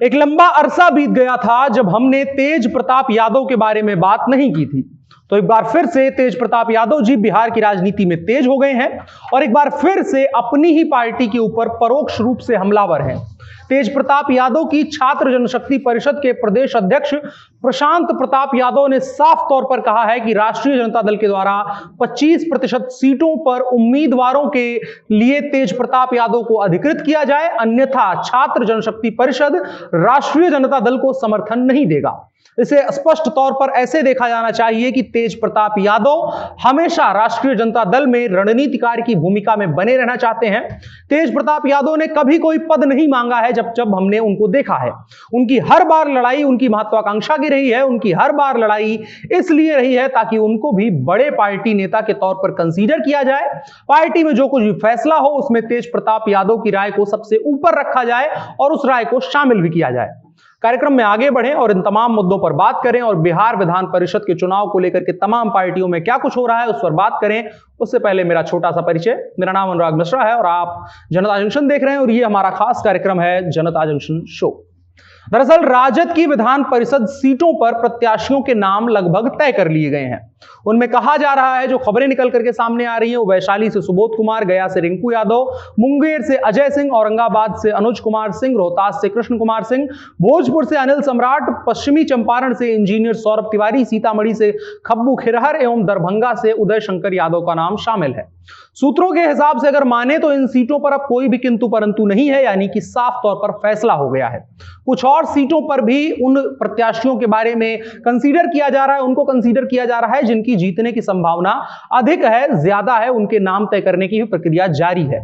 एक लंबा अरसा बीत गया था जब हमने तेज प्रताप यादव के बारे में बात नहीं की थी। तो एक बार फिर से तेज प्रताप यादव जी बिहार की राजनीति में तेज हो गए हैं और एक बार फिर से अपनी ही पार्टी के ऊपर परोक्ष रूप से हमलावर हैं। तेज प्रताप यादव की छात्र जनशक्ति परिषद के प्रदेश अध्यक्ष प्रशांत प्रताप यादव ने साफ तौर पर कहा है कि राष्ट्रीय जनता दल के द्वारा 25% सीटों पर उम्मीदवारों के लिए तेज प्रताप यादव को अधिकृत किया जाए, अन्यथा छात्र जनशक्ति परिषद राष्ट्रीय जनता दल को समर्थन नहीं देगा। इसे स्पष्ट तौर पर ऐसे देखा जाना चाहिए कि तेज प्रताप यादव हमेशा राष्ट्रीय जनता दल में रणनीतिकार की भूमिका में बने रहना चाहते हैं। तेज प्रताप यादव ने कभी कोई पद नहीं मांगा है जब हमने उनको देखा है। उनकी हर बार लड़ाई उनकी महत्वाकांक्षा की रही है। उनकी हर बार लड़ाई इसलिए रही है ताकि उनको भी बड़े पार्टी नेता के तौर पर कंसीडर किया जाए। पार्टी में जो कुछ भी फैसला हो उसमें तेज प्रताप यादव की राय को सबसे ऊपर रखा जाए और उस राय को शामिल भी किया जाए। कार्यक्रम में आगे बढ़ें और इन तमाम मुद्दों पर बात करें और बिहार विधान परिषद के चुनाव को लेकर के तमाम पार्टियों में क्या कुछ हो रहा है उस पर बात करें। उससे पहले मेरा छोटा सा परिचय, मेरा नाम अनुराग मिश्रा है और आप जनता जंक्शन देख रहे हैं और ये हमारा खास कार्यक्रम है जनता जंक्शन शो। दरअसल राजद की विधान परिषद सीटों पर प्रत्याशियों के नाम लगभग तय कर लिए गए हैं। उनमें कहा जा रहा है, जो खबरें निकल करके सामने आ रही हैं, वो वैशाली से सुबोध कुमार, गया से रिंकू यादव, मुंगेर से अजय सिंह, औरंगाबाद से अनुज कुमार सिंह, रोहतास से कृष्ण कुमार सिंह, भोजपुर से अनिल सम्राट, पश्चिमी चंपारण से इंजीनियर सौरभ तिवारी, सीतामढ़ी से खब्बू खिरहर एवं दरभंगा से उदय शंकर यादव का नाम शामिल है। सूत्रों के हिसाब से अगर माने तो इन सीटों पर अब कोई भी किंतु परंतु नहीं है, यानी कि साफ तौर पर फैसला हो गया है। कुछ और सीटों पर भी उन प्रत्याशियों के बारे में कंसीडर किया जा रहा है, उनको कंसीडर किया जा रहा है जिनकी जीतने की संभावना अधिक है, ज्यादा है, उनके नाम तय करने की प्रक्रिया जारी है।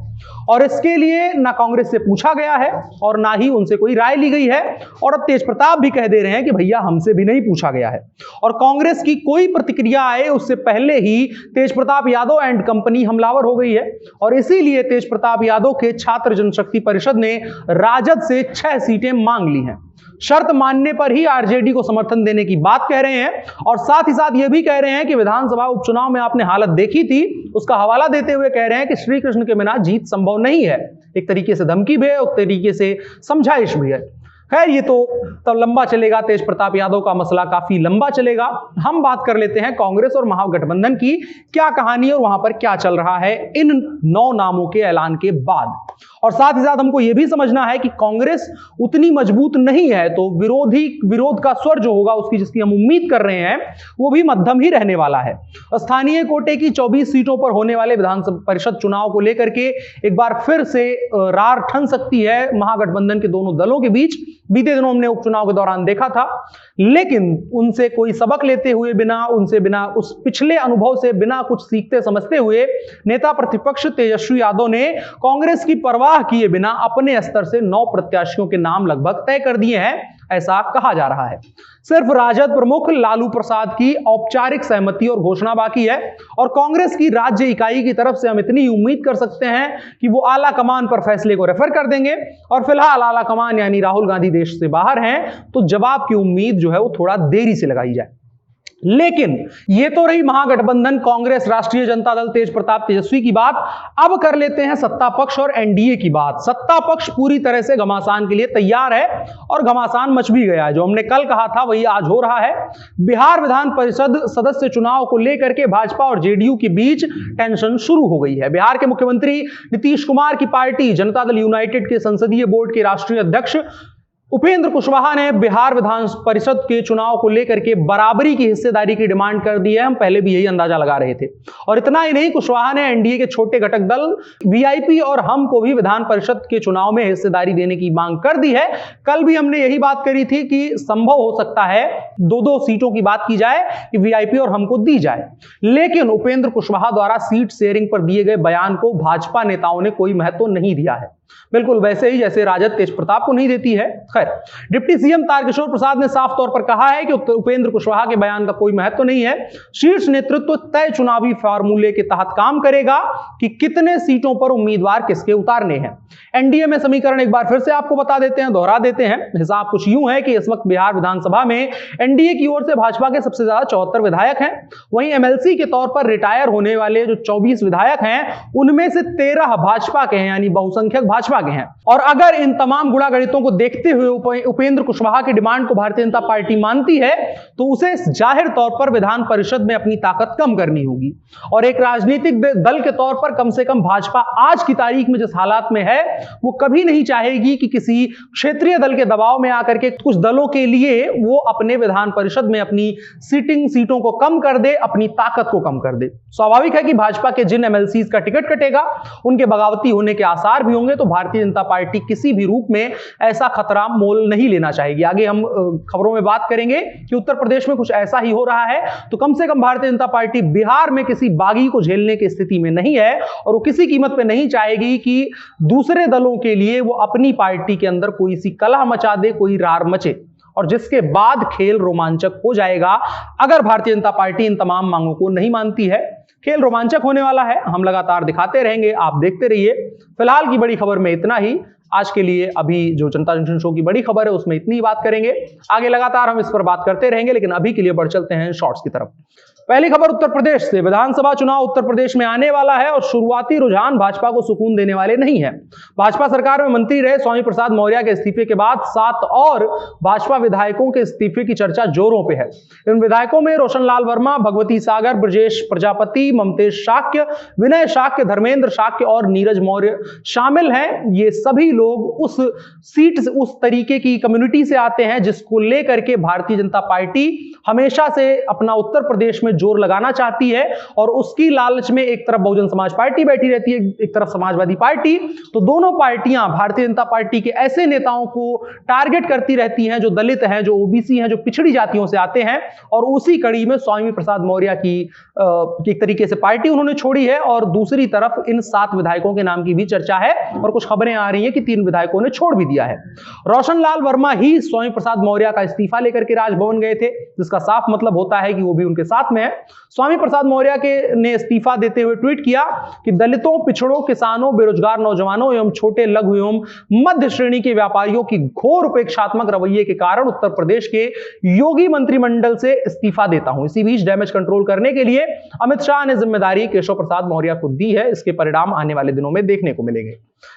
और इसके लिए ना कांग्रेस से पूछा गया है और ना ही उनसे कोई राय ली गई है। और अब तेज प्रताप भी कह दे रहे हैं कि भैया हमसे भी नहीं पूछा गया है। और कांग्रेस की कोई प्रतिक्रिया आए उससे पहले ही तेज प्रताप यादव एंड कंपनी हमलावर हो गई है। और इसीलिए तेज प्रताप यादव के छात्र जनशक्ति परिषद ने राजद से 6 सीटें मांग ली हैं। शर्त मानने पर ही आरजेडी को समर्थन देने की बात कह रहे हैं और साथ ही साथ यह भी कह रहे हैं कि विधानसभा उपचुनाव में आपने हालत देखी थी, उसका हवाला देते हुए कह रहे हैं कि श्री कृष्ण के बिना जीत संभव नहीं है। एक तरीके से धमकी भी है, एक तरीके से समझाइश भी है। खैर ये तो तब लंबा चलेगा, तेज प्रताप यादव का मसला काफी लंबा चलेगा। हम बात कर लेते हैं कांग्रेस और महागठबंधन की क्या कहानी और वहां पर क्या चल रहा है इन 9 नामों के ऐलान के बाद। और साथ ही साथ हमको यह भी समझना है कि कांग्रेस उतनी मजबूत नहीं है, तो विरोध का स्वर जो होगा उसकी जिसकी हम उम्मीद कर रहे हैं वो भी मध्यम ही रहने वाला है। स्थानीय कोटे की 24 सीटों पर होने वाले विधान परिषद चुनाव को लेकर के एक बार फिर से रार ठन सकती है महागठबंधन के दोनों दलों के बीच। बीते दिनों हमने उपचुनाव के दौरान देखा था, लेकिन उनसे कोई सबक लेते हुए बिना उस पिछले अनुभव से बिना कुछ सीखते समझते हुए नेता प्रतिपक्ष तेजस्वी यादव ने कांग्रेस की परवाह किए बिना अपने स्तर से 9 प्रत्याशियों के नाम लगभग तय कर दिए हैं, ऐसा कहा जा रहा है। सिर्फ राजद प्रमुख लालू प्रसाद की औपचारिक सहमति और घोषणा बाकी है और कांग्रेस की राज्य इकाई की तरफ से हम इतनी उम्मीद कर सकते हैं कि वो आला कमान पर फैसले को रेफर कर देंगे। और फिलहाल आला कमान यानी राहुल गांधी देश से बाहर हैं, तो जवाब की उम्मीद जो है वो थोड़ा देरी से लगाई जाए। लेकिन ये तो रही महागठबंधन कांग्रेस राष्ट्रीय जनता दल तेज प्रताप तेजस्वी की बात। अब कर लेते हैं सत्ता पक्ष और एनडीए की बात। सत्ता पक्ष पूरी तरह से घमासान के लिए तैयार है और घमासान मच भी गया है। जो हमने कल कहा था वही आज हो रहा है। बिहार विधान परिषद सदस्य चुनाव को लेकर के भाजपा और जेडीयू के बीच टेंशन शुरू हो गई है। बिहार के मुख्यमंत्री नीतीश कुमार की पार्टी जनता दल यूनाइटेड के संसदीय बोर्ड के राष्ट्रीय अध्यक्ष उपेंद्र कुशवाहा ने बिहार विधान परिषद के चुनाव को लेकर के बराबरी की हिस्सेदारी की डिमांड कर दी है। हम पहले भी यही अंदाजा लगा रहे थे। और इतना ही नहीं, कुशवाहा ने एनडीए के छोटे घटक दल वीआईपी और हम को भी विधान परिषद के चुनाव में हिस्सेदारी देने की मांग कर दी है। कल भी हमने यही बात करी थी कि संभव हो सकता है 2-2 सीटों की बात की जाए कि वीआईपी और हमको दी जाए। लेकिन उपेंद्र कुशवाहा द्वारा सीट शेयरिंग पर दिए गए बयान को भाजपा नेताओं ने कोई महत्व नहीं दिया है, बिल्कुल वैसे ही जैसे राजद तेज प्रताप को नहीं देती है। खैर, डिप्टी सीएम तारकिशोर प्रसाद ने साफ तौर पर कहा है कि उपेंद्र कुशवाहा के बयान का कोई महत्व नहीं है। शीर्ष नेतृत्व तय चुनावी फार्मूले के तहत काम करेगा कि कितने सीटों पर उम्मीदवार किसके उतारने हैं। एनडीए में समीकरण एक बार फिर से आपको बता देते हैं, दोहरा देते हैं। हिसाब कुछ यूं है कि इस वक्त बिहार विधानसभा में एनडीए की ओर से भाजपा के सबसे ज्यादा 74 विधायक हैं। वहीं एमएलसी के तौर पर रिटायर होने वाले जो 24 विधायक हैं उनमें से 13 भाजपा के हैं, यानी बहुसंख्यक भाजपा के हैं। और अगर इन तमाम गुणागणितों को देखते हुए उपेंद्र कुशवाहा की डिमांड को भारतीय जनता पार्टी मानती है तो उसे जाहिर तौर पर विधान परिषद में अपनी ताकत कम करनी होगी। और एक राजनीतिक दल के तौर पर कम से कम भाजपा आज की तारीख में जिस हालात में है वो कभी नहीं चाहेगी कि किसी क्षेत्रीय दल के दबाव में आकर के कुछ दलों के लिए वो अपने विधान परिषद में अपनी सीटों को कम कर दे, अपनी ताकत को कम कर दे। स्वाभाविक है कि भाजपा के जिन एमएलसीज का टिकट कटेगा उनके बगावती होने के आसार भी होंगे, तो भारतीय जनता पार्टी किसी भी रूप में ऐसा खतरा मोल नहीं लेना चाहेगी। आगे हम खबरों में बात करेंगे कि उत्तर प्रदेश में कुछ ऐसा ही हो रहा है, तो कम से कम भारतीय जनता पार्टी बिहार में किसी बागी को झेलने की स्थिति में नहीं है और वो किसी कीमत पे नहीं चाहेगी कि दूसरे दलों के लिए वो अपनी पार्टी के अंदर कोई सी कलह मचा दे, कोई रार मचे, और जिसके बाद खेल रोमांचक हो जाएगा अगर भारतीय जनता पार्टी इन तमाम मांगों को नहीं मानती है। खेल रोमांचक होने वाला है, हम लगातार दिखाते रहेंगे, आप देखते रहिए। फिलहाल की बड़ी खबर में इतना ही। आज के लिए अभी जो जनता जंक्शन शो की बड़ी खबर है उसमें इतनी ही बात करेंगे, आगे लगातार हम इस पर बात करते रहेंगे, लेकिन अभी के लिए बढ़ चलते हैं शॉर्ट्स की तरफ। पहली खबर उत्तर प्रदेश से। विधानसभा चुनाव उत्तर प्रदेश में आने वाला है और शुरुआती रुझान भाजपा को सुकून देने वाले नहीं है। भाजपा सरकार में मंत्री रहे स्वामी प्रसाद मौर्य के इस्तीफे के बाद 7 और भाजपा विधायकों के इस्तीफे की चर्चा जोरों पे है। इन विधायकों में रोशनलाल वर्मा, भगवती सागर, ब्रजेश प्रजापति, ममतेश शाक्य, विनय शाक्य, धर्मेंद्र शाक्य और नीरज मौर्य शामिल हैं। ये सभी लोग उस सीट से, उस तरीके की कम्युनिटी से आते हैं जिसको लेकर के भारतीय जनता पार्टी हमेशा से अपना उत्तर प्रदेश में जोर लगाना चाहती है, और उसकी लालच में एक तरफ बहुजन समाज पार्टी बैठी रहती है, एक तरफ समाजवादी पार्टी। तो दोनों पार्टियां भारतीय जनता पार्टी के ऐसे नेताओं को टारगेट करती रहती हैं जो दलित हैं, जो ओबीसी हैं, जो पिछड़ी जातियों से आते हैं, और उसी कड़ी में स्वामी प्रसाद मौर्य की एक तरीके से पार्टी उन्होंने छोड़ी है। और दूसरी तरफ इन 7 विधायकों के नाम की भी चर्चा है और कुछ खबरें आ रही हैं कि 3 विधायकों ने छोड़ भी दिया है। रोशनलाल वर्मा ही स्वामी प्रसाद मौर्य का इस्तीफा लेकर के राजभवन गए थे, जिसका साफ मतलब होता है कि वो भी उनके साथ में है। स्वामी प्रसाद मौर्य ने इस्तीफा देते हुए ट्वीट किया कि दलितों, पिछड़ों, किसानों, बेरोजगार नौजवानों एवं छोटे, लघु एवं मध्य श्रेणी के व्यापारियों की घोर उपेक्षात्मक रवैये के कारण उत्तर प्रदेश के योगी मंत्रिमंडल से इस्तीफा देता हूं। इसी बीच डैमेज कंट्रोल करने के लिए अमित शाह ने जिम्मेदारी केशव प्रसाद मौर्य को दी है। इसके परिणाम आने वाले दिनों में देखने को मिलेंगे।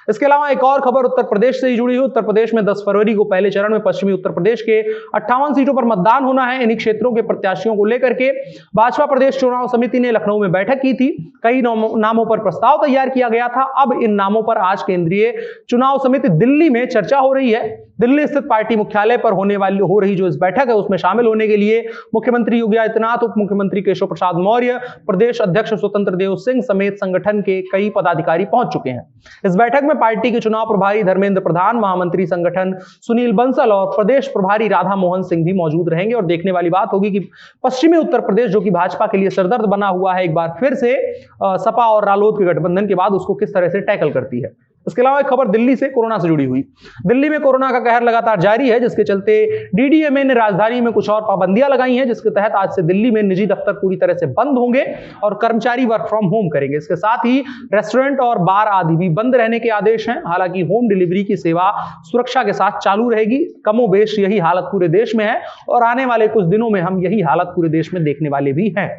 इसके अलावा एक और खबर उत्तर प्रदेश से ही जुड़ी हुई। उत्तर प्रदेश में 10 फरवरी को पहले चरण में पश्चिमी उत्तर प्रदेश के 58 सीटों पर मतदान होना है। इन्हीं क्षेत्रों के प्रत्याशियों को लेकर के भाजपा प्रदेश चुनाव समिति ने लखनऊ में बैठक की थी। कई नामों पर प्रस्ताव तैयार किया गया था। अब इन नामों पर आज केंद्रीय चुनाव समिति दिल्ली में चर्चा हो रही है। दिल्ली स्थित पार्टी मुख्यालय पर हो रही जो इस बैठक है उसमें शामिल होने के लिए मुख्यमंत्री योगी आदित्यनाथ, उप मुख्यमंत्री केशव प्रसाद मौर्य, प्रदेश अध्यक्ष स्वतंत्र देव सिंह समेत संगठन के कई पदाधिकारी पहुंच चुके हैं। इस बैठक में पार्टी के चुनाव प्रभारी धर्मेंद्र प्रधान, महामंत्री संगठन सुनील बंसल और प्रदेश प्रभारी राधा मोहन सिंह भी मौजूद रहेंगे। और देखने वाली बात होगी कि पश्चिमी उत्तर प्रदेश जो कि भाजपा के लिए सरदर्द बना हुआ है, एक बार फिर से सपा और रालोद के गठबंधन के बाद उसको किस तरह से टैकल करती है। इसके अलावा एक खबर दिल्ली से कोरोना से जुड़ी हुई। दिल्ली में कोरोना का कहर लगातार जारी है, जिसके चलते डीडीएमए ने राजधानी में कुछ और पाबंदियां लगाई हैं, जिसके तहत आज से दिल्ली में निजी दफ्तर पूरी तरह से बंद होंगे और कर्मचारी वर्क फ्रॉम होम करेंगे। इसके साथ ही रेस्टोरेंट और बार आदि भी बंद रहने के आदेश हैं। हालांकि होम डिलीवरी की सेवा सुरक्षा के साथ चालू रहेगी। कमोबेश यही हालत पूरे देश में है और आने वाले कुछ दिनों में हम यही हालत पूरे देश में देखने वाले भी हैं।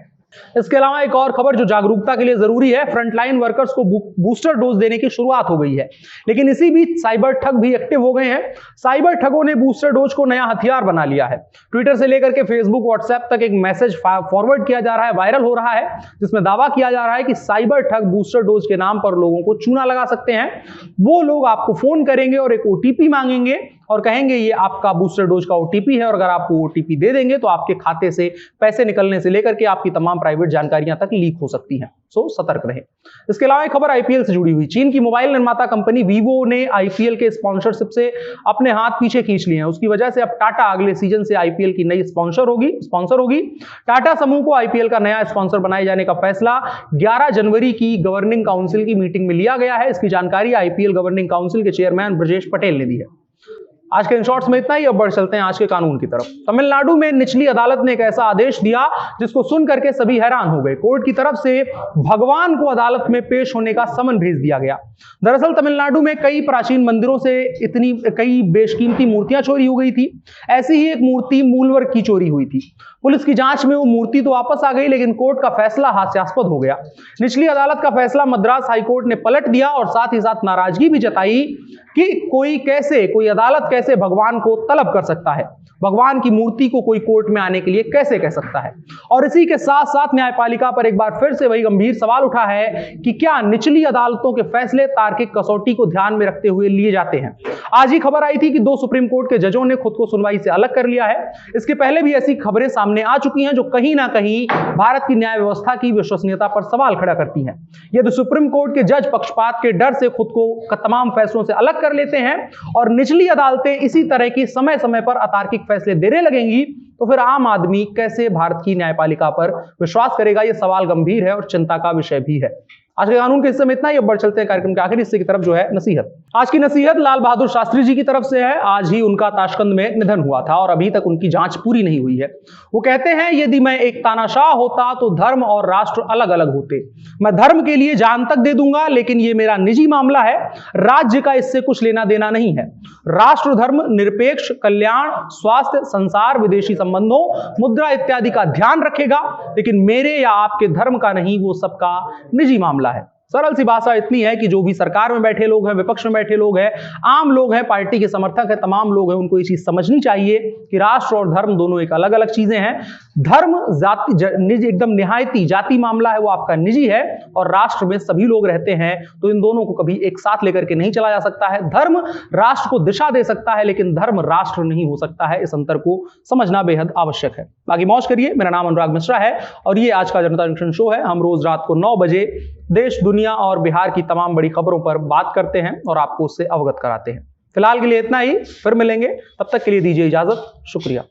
इसके अलावा एक और खबर जो जागरूकता के लिए जरूरी है, फ्रंटलाइन वर्कर्स को बूस्टर डोज देने की शुरुआत हो गई है। लेकिन इसी बीच साइबर ठग भी एक्टिव हो गए हैं। साइबर ठगों ने बूस्टर डोज को नया हथियार बना लिया है। ट्विटर से लेकर के फेसबुक, व्हाट्सएप तक एक मैसेज फॉरवर्ड किया जा रहा है, वायरल हो रहा है, जिसमें दावा किया जा रहा है कि साइबर ठग बूस्टर डोज के नाम पर लोगों को चूना लगा सकते हैं। वो लोग आपको फोन करेंगे और एक ओटीपी मांगेंगे और कहेंगे ये आपका बूस्टर डोज का ओटीपी है, और अगर आप वो ओटीपी दे देंगे तो आपके खाते से पैसे निकलने से लेकर के आपकी तमाम प्राइवेट जानकारियां तक लीक हो सकती हैं। सो सतर्क रहें। इसके अलावा एक खबर आईपीएल से जुड़ी हुई। चीन की मोबाइल निर्माता कंपनी वीवो ने आईपीएल के स्पॉन्सरशिप से अपने हाथ पीछे खींच लिए हैं। उसकी वजह से अब टाटा अगले सीजन से आईपीएल की नई स्पॉन्सर होगी। टाटा समूह को आईपीएल का नया स्पॉन्सर बनाए जाने का फैसला 11 जनवरी की गवर्निंग काउंसिल की मीटिंग में लिया गया है। इसकी जानकारी आईपीएल गवर्निंग काउंसिल के चेयरमैन ब्रजेश पटेल ने दी है। आज के इन शॉर्ट्स में इतना ही। अब बढ़ चलते हैं आज के कानून की तरफ। तमिलनाडु में निचली अदालत ने एक ऐसा आदेश दिया जिसको सुन करके सभी हैरान हो गए। कोर्ट की तरफ से भगवान को अदालत में पेश होने का समन भेज दिया गया। दरअसल तमिलनाडु में कई प्राचीन मंदिरों से कई बेशकीमती मूर्तियां चोरी हो गई थी। ऐसी ही एक मूर्ति मूलवर्ग की चोरी हुई थी। पुलिस की जांच में वो मूर्ति तो वापस आ गई, लेकिन कोर्ट का फैसला हास्यास्पद हो गया। निचली अदालत का फैसला मद्रास हाईकोर्ट ने पलट दिया और साथ ही साथ नाराजगी भी जताई कि कोई अदालत कैसे भगवान को तलब कर सकता है, भगवान की मूर्ति को कोई कोर्ट में आने के लिए कैसे कह सकता है। और इसी के साथ साथ न्यायपालिका पर एक बार फिर से वही गंभीर सवाल उठा है कि क्या निचली अदालतों के फैसले तार्किक कसौटी को ध्यान में रखते हुए लिए जाते हैं। आज ही खबर आई थी कि 2 सुप्रीम कोर्ट के जजों ने खुद को सुनवाई से अलग कर लिया है। इसके पहले भी ऐसी खबरें सामने आ चुकी हैं जो कहीं ना कहीं भारत की न्याय व्यवस्था की विश्वसनीयता पर सवाल खड़ा करती हैं। यदि सुप्रीम कोर्ट के जज पक्षपात के डर से खुद को तमाम फैसलों से अलग कर लेते हैं और निचली अदालतें इसी तरह की समय समय पर अतार्किक फैसले देने लगेंगी, तो फिर आम आदमी कैसे भारत की न्यायपालिका पर विश्वास करेगा। यह सवाल गंभीर है और चिंता का विषय भी है। आज के कानून के हिस्से में इतना ही। अब बढ़ चलते हैं कार्यक्रम के आखिरी हिस्से की तरफ, जो है नसीहत। आज की नसीहत लाल बहादुर शास्त्री जी की तरफ से है। आज ही उनका ताशकंद में निधन हुआ था और अभी तक उनकी जांच पूरी नहीं हुई है। वो कहते हैं, यदि मैं एक तानाशाह होता तो धर्म और राष्ट्र अलग अलग होते। मैं धर्म के लिए जान तक दे दूंगा, लेकिन ये मेरा निजी मामला है, राज्य का इससे कुछ लेना देना नहीं है। राष्ट्र धर्म निरपेक्ष, कल्याण, स्वास्थ्य, संसार, विदेशी संबंधों, मुद्रा इत्यादि का ध्यान रखेगा, लेकिन मेरे या आपके धर्म का नहीं, वो सबका निजी मामला है। सरल सी भाषा इतनी है कि जो भी सरकार में बैठे लोग हैं, विपक्ष में बैठे लोग हैं, आम लोग हैं, पार्टी के समर्थक हैं, तमाम लोग हैं, उनको ये चीज समझनी चाहिए कि राष्ट्र और धर्म दोनों एक अलग अलग चीजें हैं। धर्म जाति निजी, एकदम निहायती जाति मामला है, वो आपका निजी है, और राष्ट्र में सभी लोग रहते हैं, तो इन दोनों को कभी एक साथ लेकर के नहीं चला जा सकता है। धर्म राष्ट्र को दिशा दे सकता है, लेकिन धर्म राष्ट्र नहीं हो सकता है। इस अंतर को समझना बेहद आवश्यक है। बाकी मौज करिए। मेरा नाम अनुराग मिश्रा है और ये आज का जनता जंक्शन शो है। हम रोज रात को 9 बजे देश, दुनिया और बिहार की तमाम बड़ी खबरों पर बात करते हैं और आपको उससे अवगत कराते हैं। फिलहाल के लिए इतना ही, फिर मिलेंगे, तब तक के लिए दीजिए इजाजत। शुक्रिया।